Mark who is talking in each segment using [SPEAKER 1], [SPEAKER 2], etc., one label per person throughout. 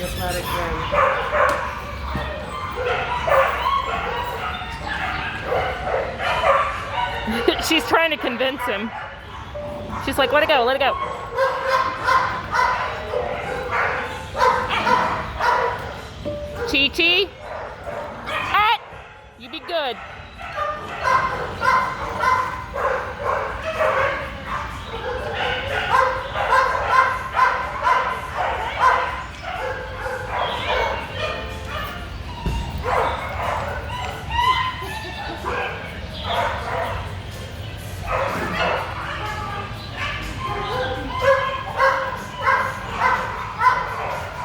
[SPEAKER 1] just let it go.
[SPEAKER 2] She's trying to convince him. She's like, let it go, let it go. Chi-Chi? Ah! You be good.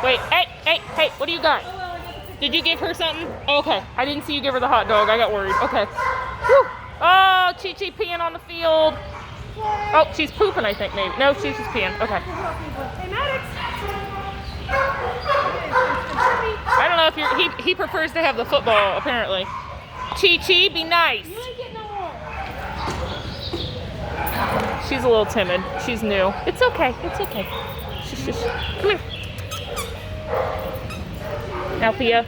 [SPEAKER 2] Wait, hey, what do you got? Did you give her something? Oh, okay, I didn't see you give her the hot dog. I got worried. Okay. Whew. Oh, Chi-Chi peeing on the field. Oh, she's pooping, I think, maybe. No, she's just peeing. Okay.
[SPEAKER 1] Hey, Maddox.
[SPEAKER 2] I don't know if he prefers to have the football, apparently. Chi-Chi, be nice.
[SPEAKER 1] You ain't getting no more.
[SPEAKER 2] She's a little timid. She's new. It's okay. It's okay. Shush, shush. Come here. Althea.